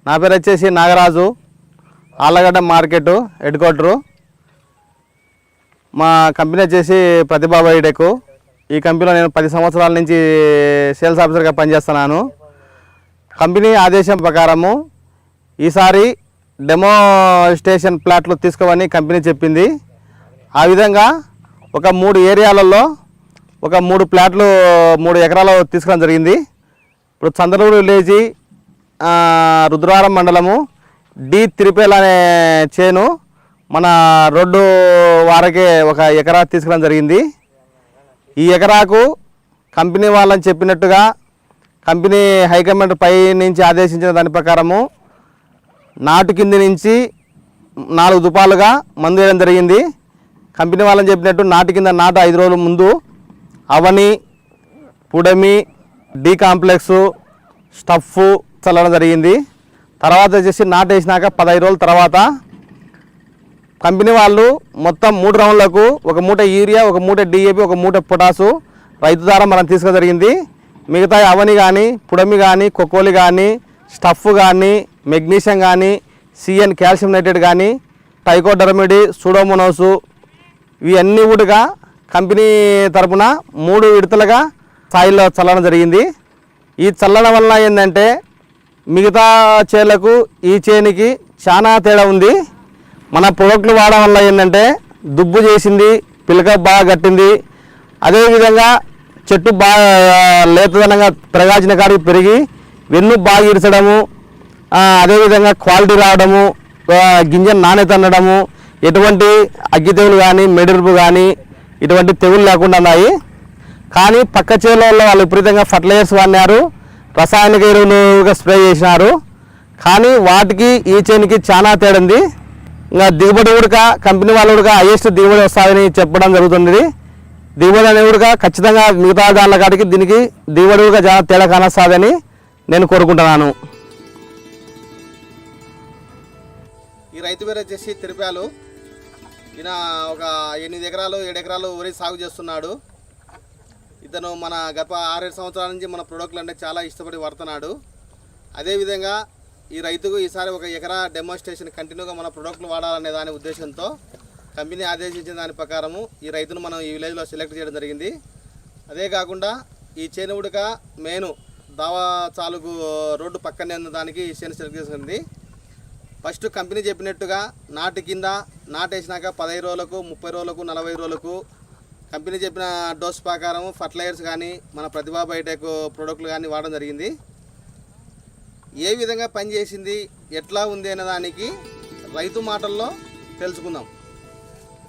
నా పేరు వచ్చేసి Nagaraju, Allagadda market head quarter. మా కంపెనీ వచ్చేసి ప్రతిభా బయోటెక్. ఈ కంపెనీలో నేను 10 సంవత్సరాల నుంచి సేల్స్ ఆఫీసర్గా పనిచేస్తున్నాను. కంపెనీ ఆదేశం ప్రకారము ఈసారి డెమోస్ట్రేషన్ ప్లాట్లు తీసుకోమని కంపెనీ చెప్పింది. ఆ విధంగా ఒక 3 ఏరియాలలో ఒక 3 ప్లాట్లు 3 ఎకరాలు తీసుకోవడం జరిగింది. ఇప్పుడు చంద్రలూరు విలేజీ, రుద్రవరం మండలము, డి తిరుపేల అనే చేను మన రోడ్డు వారకే ఒక ఎకరా తీసుకోవడం జరిగింది. ఈ ఎకరాకు కంపెనీ వాళ్ళని చెప్పినట్టుగా కంపెనీ హైకమాండ్ పై నుంచి ఆదేశించిన దాని ప్రకారము నాటు కింది నుంచి 4 దుపాలుగా మందు వేయడం జరిగింది. కంపెనీ వాళ్ళని చెప్పినట్టు నాటు కింద నాటు 5 రోజుల ముందు అవని, పుడమి, డి కాంప్లెక్సు, స్టఫ్ చల్లడం జరిగింది. తర్వాత వచ్చేసి నాటు వేసినాక 15 రోజుల తర్వాత కంపెనీ వాళ్ళు మొత్తం 3 రౌండ్లకు ఒక మూట యూరియా, ఒక మూట డిఏపి, ఒక మూట పొటాసు రైతు ద్వారా మనం తీసుకోవడం జరిగింది. మిగతా అవని కానీ, పుడమి కానీ, కొక్కోలి కానీ, స్టఫ్ కానీ, మెగ్నీషియం కానీ, సిఎన్ కాల్షియం నైట్రేట్ కానీ, టైకోడర్మిడి, సూడోమోనోసు ఇవన్నీ కూడా కంపెనీ తరపున 3 విడతలుగా సాయిల్లో చల్లడం జరిగింది. ఈ చల్లడం వల్ల ఏంటంటే మిగతా చేలకు ఈ చేనికి చాలా తేడా ఉంది. మన ప్రొడక్ట్లు వాడడం వల్ల ఏంటంటే దుబ్బు చేసింది, పిలక బాగా కట్టింది, అదేవిధంగా చెట్టు బాగా లేతదనంగా పెరగాల్సిన కాడికి పెరిగి వెన్ను బాగా ఇరచడము, అదేవిధంగా క్వాలిటీ రావడము, గింజ నాణ్యత అనడము, ఎటువంటి అగ్గి తెగులు కానీ మెడిరుపు కానీ ఇటువంటి తెగులు లేకుండా ఉన్నాయి. కానీ పక్క చేనులలో వాళ్ళు విపరీతంగా ఫర్టిలైజర్స్ వాడినారు, రసాయనిక ఎరువులుగా స్ప్రే చేసినారు. కానీ వాటికి ఈ చేనికి చాలా తేడా ఉంది. ఇంకా దిగుబడి కూడా కంపెనీ వాళ్ళు కూడా హైయెస్ట్ దిగుబడి వస్తుందని చెప్పడం జరుగుతుంది. దిగుబడి అనేది కూడా ఖచ్చితంగా మిగతా దానిల కాడికి దీనికి దిగుబడి కూడా చాలా తేడా కానొస్తుందని నేను కోరుకుంటున్నాను. ఈ రైతు పేరు వచ్చేసి తిరుపాలు. ఈయన ఒక 8 ఎకరాలు 7 ఎకరాలు వరి సాగు చేస్తున్నాడు. ఇతను మన గత 6-7 సంవత్సరాల నుంచి మన ప్రోడక్ట్లు అంటే చాలా ఇష్టపడి వాడుతున్నాడు. అదేవిధంగా ఈ రైతుకు ఈసారి ఒక ఎకరా డెమోన్స్ట్రేషన్ కంటిన్యూగా మన ప్రోడక్ట్లు వాడాలనే దాని ఉద్దేశంతో కంపెనీ ఆదేశించిన దాని ప్రకారము ఈ రైతును మనం ఈ విలేజ్లో సెలెక్ట్ చేయడం జరిగింది. అదే కాకుండా ఈ చేను ఉడక మెయిన్ దావా చాలుకు రోడ్డు పక్కనే ఉన్న దానికి ఈ చేను సెలెక్ట్ చేసుకుంది. ఫస్ట్ కంపెనీ చెప్పినట్టుగా నాటు కింద నాటేసినాక 15 రోజులకు, 30 రోజులకు, 40 రోజులకు కంపెనీ చెప్పిన డోస్ ప్రకారం ఫర్టిలైజర్స్ కానీ మన ప్రతిభా బయోటెక్ ప్రోడక్ట్లు కానీ వాడడం జరిగింది. ఏ విధంగా పనిచేసింది, ఎట్లా ఉంది అనే దానికి రైతు మాటల్లో తెలుసుకుందాం.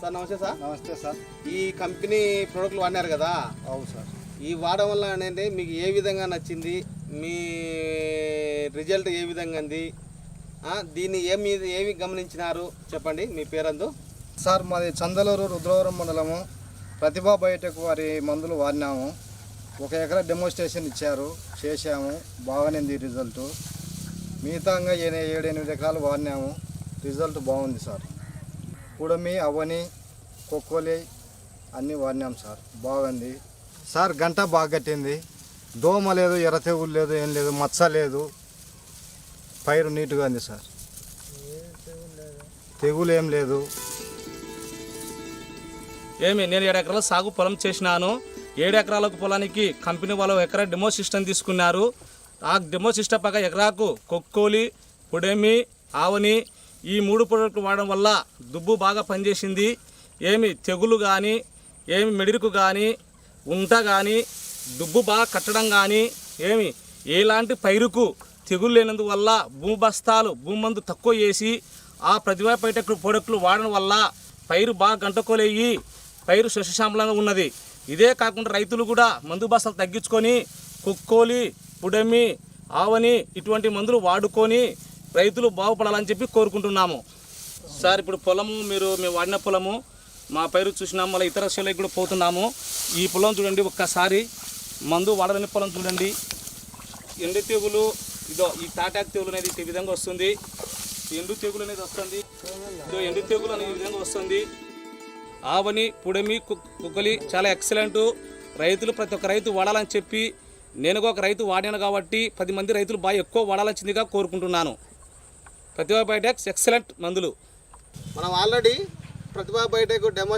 సార్ నమస్తే. సార్ నమస్తే సార్. ఈ కంపెనీ ప్రోడక్ట్లు వాడినారు కదా? అవును సార్. ఈ వాడడం వల్ల అనేది మీకు ఏ విధంగా నచ్చింది, మీ రిజల్ట్ ఏ విధంగా ఉంది, దీన్ని ఏమి గమనించినారు చెప్పండి. మీ పేరందు? సార్ మాది చందలూరు రుద్రవరం మండలము. ప్రతిభా బయోటెక్ వారి మందులు వాడినాము. 1 ఎకరా డెమోన్స్ట్రేషన్ ఇచ్చారు, చేశాము, బాగానే ఉంది రిజల్ట్. మిగతాగా 7-8 ఎకరాలు వాడినాము, రిజల్ట్ బాగుంది సార్. పుడమి, అవని, కొక్కోలి అన్నీ వాడినాం సార్, బాగుంది సార్. గంట బాగా కట్టింది, దోమ లేదు, ఎర్ర తెగులు లేదు, ఏం లేదు, మచ్చ లేదు, పైరు నీట్గా ఉంది సార్, తెగులు ఏం లేదు. నేను 7 ఎకరాల సాగు పొలం చేసినాను. 7 ఎకరాలకు పొలానికి కంపెనీ వాళ్ళు 1 ఎకరా డెమో సిస్టమ్ తీసుకున్నారు. ఆ డెమో సిస్టమ్ పక్క ఎకరాకు కొక్కోలి, పుడమి, ఆవని ఈ 3 ప్రోడక్ట్లు వాడడం వల్ల దుబ్బు బాగా పనిచేసింది. తెగులు కానీ, మెడిరుకు కానీ, ఉంట కానీ, దుబ్బు బాగా కట్టడం కానీ, ఎలాంటి పైరుకు తెగులు లేనందువల్ల భూబస్తాలు భూమందు తక్కువ వేసి ఆ ప్రతిభా బయోటెక్ ప్రోడక్ట్లు వాడడం వల్ల పైరు బాగా గంటకోలేయి పైరు శస్యశ్యామలంగా ఉన్నది. ఇదే కాకుండా రైతులు కూడా మందు బస్తాలు తగ్గించుకొని కొక్కోలి, పుడమి, ఆవని ఇటువంటి మందులు వాడుకొని రైతులు బాగుపడాలని చెప్పి కోరుకుంటున్నాము. సార్ ఇప్పుడు పొలము మేము వాడిన పొలము మా పైరు చూసినాము, మళ్ళీ ఇతర శైలికి కూడా పోతున్నాము. ఈ పొలం చూడండి, ఒక్కసారి మందు వాడని పొలం చూడండి. ఎండు తెగులు ఈ తాటాకు తెగులు అనేది ఈ విధంగా వస్తుంది. ఎండు తెగులు అనేది వస్తుంది, ఎండు తెగులు అనేది ఈ విధంగా వస్తుంది. ఆవని, పుడమి, కుక్కలి చాలా ఎక్సలెంట్. రైతులు ప్రతి ఒక్క రైతు వాడాలని చెప్పి నేను ఒక రైతు వాడాను కాబట్టి 10 మంది రైతులు బాగా ఎక్కువ వాడాల్సిందిగా కోరుకుంటున్నాను. ప్రతిభా బయోటెక్ ఎక్సలెంట్ మందులు. మనం ఆల్రెడీ ప్రతిభా బయోటెక్ డెమో